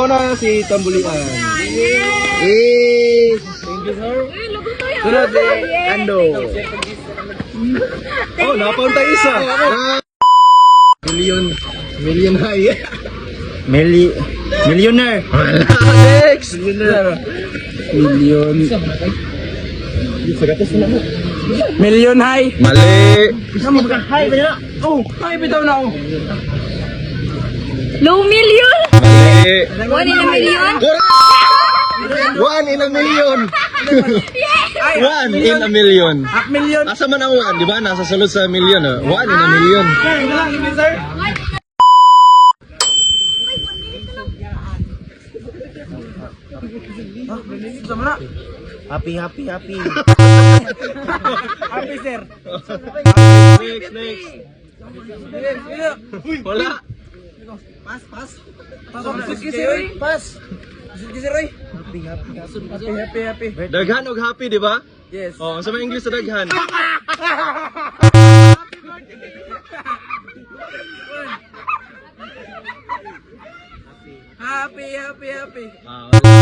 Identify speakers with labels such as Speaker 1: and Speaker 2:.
Speaker 1: Na si Tambulian. Thank you, sir. Sunod si Ando. Oh, napunta isa. Million high.
Speaker 2: Millionaire.
Speaker 1: Next.
Speaker 2: Million high.
Speaker 1: Mali.
Speaker 2: Bisa mo ba high ba na? Oh, high bitaw na oh.
Speaker 3: Low million?
Speaker 1: Mali.
Speaker 3: 1 in a million?
Speaker 1: 1 in a million. 1 in a million.
Speaker 2: Half million.
Speaker 1: Asa man ang 1, di ba? Nasa sulod sa million. 1 in a million.
Speaker 2: Okay, na lang ibig sir. Sama na.
Speaker 4: Happy.
Speaker 2: Happy sir.
Speaker 1: Next. Wala.
Speaker 2: Pas. Happy.
Speaker 1: Daghan og happy, di ba?
Speaker 2: Yes.
Speaker 1: Oh, sa mga English sa daghan.
Speaker 2: Happy.
Speaker 1: Ah,